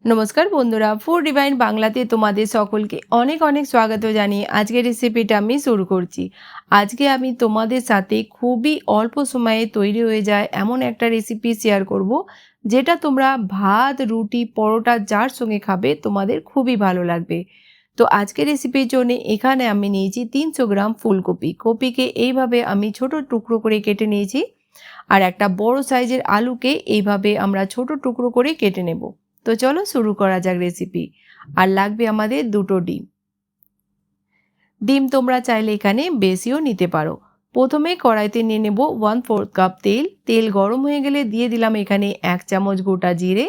নমস্কার বন্ধুরা, food divine বাংলাতে তোমাদের সকলকে অনেক অনেক স্বাগত জানিয়ে আজকের রেসিপিটা আমি শুরু করছি। আজকে আমি তোমাদের সাথে খুবই অল্প সময়ে তৈরি হয়ে যায় এমন একটা রেসিপি শেয়ার করব, যেটা তোমরা ভাত, রুটি, পরোটা যার সঙ্গে খাবে তোমাদের খুবই ভালো লাগবে। তো আজকের রেসিপির জন্য এখানে আমি নিয়েছি 300 গ্রাম ফুলকপি। কপিকে এইভাবে আমি ছোট টুকরো করে কেটে নিয়েছি, আর একটা বড় সাইজের আলুকে এইভাবে আমরা ছোট টুকরো করে কেটে নেব। তো চলো শুরু করা যাক রেসিপি। আর লাগবে আমাদের দুটো ডিম। ডিম তোমরা চাইলে এখানে বেশিও নিতে পারো। প্রথমে কড়াইতে নিয়ে নেব 1/4 কাপ তেল। তেল গরম হয়ে গেলে দিয়ে দিলাম এখানে 1 চামচ গোটা জিরে।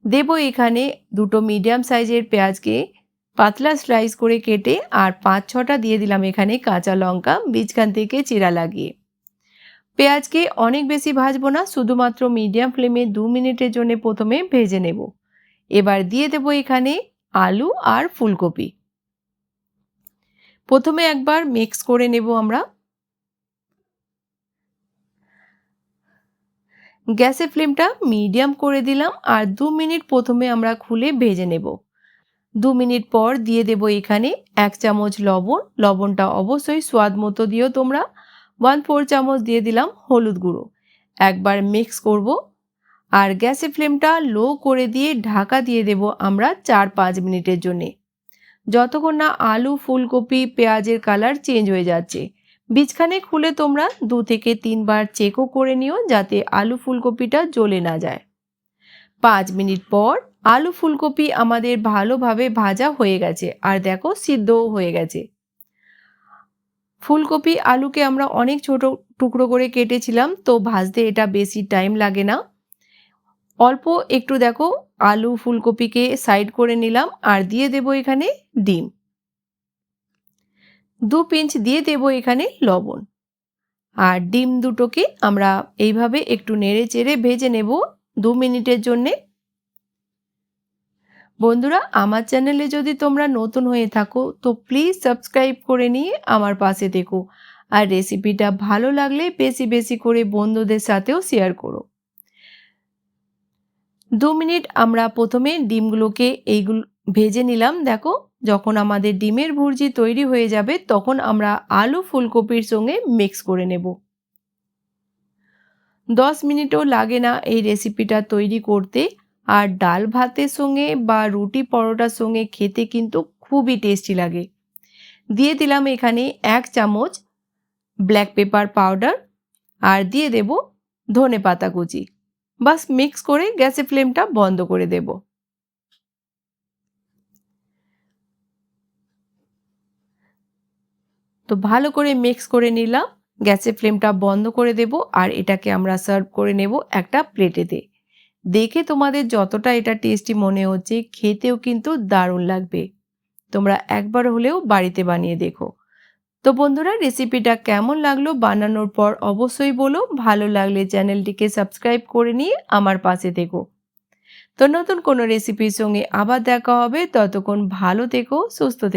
দেব এখানে দুটো মিডিয়াম সাইজের পেঁয়াজকে পাতলা স্লাইস করে কেটে, আর 5-6টা দিয়ে দিলাম এখানে কাঁচা লঙ্কা বীজখান থেকে চিরা লাগিয়ে। পেঁয়াজকে অনেক বেশি ভাজবো না, শুধুমাত্র মিডিয়াম ফ্লেমে 2 মিনিটের জন্য প্রথমে ভেজে নেব। এবার দিয়ে দেব এখানে আলু আর ফুলকপি। প্রথমে একবার মিক্স করে নেব আমরা। গ্যাসের ফ্লেমটা মিডিয়াম করে দিলাম, আর 2 মিনিট প্রথমে আমরা খুলে ভেজে নেব। 2 মিনিট পর দিয়ে দেব এখানে 1 চামচ লবণ। লবণটা অবশ্যই স্বাদ মতো দিও তোমরা। 1/4 চামচ দিয়ে দিলাম হলুদ গুঁড়ো। একবার মিক্স করব, আর গ্যাসের ফ্লেমটা লো করে দিয়ে ঢাকা দিয়ে দেব আমরা 4-5 মিনিটের জন্যে, যতক্ষণ না আলু, ফুলকপি, পেঁয়াজের কালার চেঞ্জ হয়ে যাচ্ছে। বীজখানে খুলে তোমরা 2 থেকে 3 বার চেকও করে নিও, যাতে আলু ফুলকপিটা জ্বলে না যায়। 5 মিনিট পর আলু ফুলকপি আমাদের ভালোভাবে ভাজা হয়ে গেছে, আর দেখো সিদ্ধও হয়ে গেছে। ফুলকপি আলুকে আমরা অনেক ছোট টুকরো করে কেটেছিলাম, তো ভাজতে এটা বেশি টাইম লাগে না। অল্প একটু দেখো আলু ফুলকপিকে সাইড করে নিলাম, আর দিয়ে দেব এখানে ডিম। 2 পিঞ্চ দিয়ে দেব এখানে লবণ, আর ডিম দুটোকে আমরা এইভাবে একটু নেড়ে চেড়ে ভেজে নেব 2 মিনিটের জন্যে। বন্ধুরা, আমার চ্যানেলে যদি তোমরা নতুন হয়ে থাকো তো প্লিজ সাবস্ক্রাইব করে নিয়ে আমার পাশে থেকো, আর রেসিপিটা ভালো লাগলে বেশি বেশি করে বন্ধুদের সাথেও শেয়ার করো। 2 মিনিট আমরা প্রথমে ডিমগুলোকে এইগুলো ভেজে নিলাম। দেখো, যখন আমাদের ডিমের ভুর্জি তৈরি হয়ে যাবে তখন আমরা আলু ফুলকপির সঙ্গে মিক্স করে নেব। 10 মিনিটও লাগে না এই রেসিপিটা তৈরি করতে, আর ডাল ভাতের সঙ্গে বা রুটি পরোটার সঙ্গে খেতে কিন্তু খুবই টেস্টি লাগে। দিয়ে দিলাম এখানে 1 চামচ ব্ল্যাক পেপার পাউডার, আর দিয়ে দেব ধনেপাতা কুচি। বাস মিক্স করে গ্যাসের ফ্লেমটা বন্ধ করে দেব। তো ভালো করে মিক্স করে নিলাম, গ্যাসের ফ্লেমটা বন্ধ করে দেব, আর এটাকে আমরা সার্ভ করে নেব একটা প্লেটেতে। দেখে তোমাদের যতটা এটা টেস্টি মনে হচ্ছে, খেতেও কিন্তু দারুণ লাগবে। তোমরা একবার হলেও বাড়িতে বানিয়ে দেখো। তো বন্ধুরা, রেসিপিটা কেমন লাগলো বানানোর পর অবশ্যই বলো। ভালো লাগলে চ্যানেলটিকে সাবস্ক্রাইব করে নিয়ে আমার পাশে থেকো। তো নতুন কোনো রেসিপির সঙ্গে আবার দেখা হবে, ততক্ষণ ভালো থেকো, সুস্থ থেকো।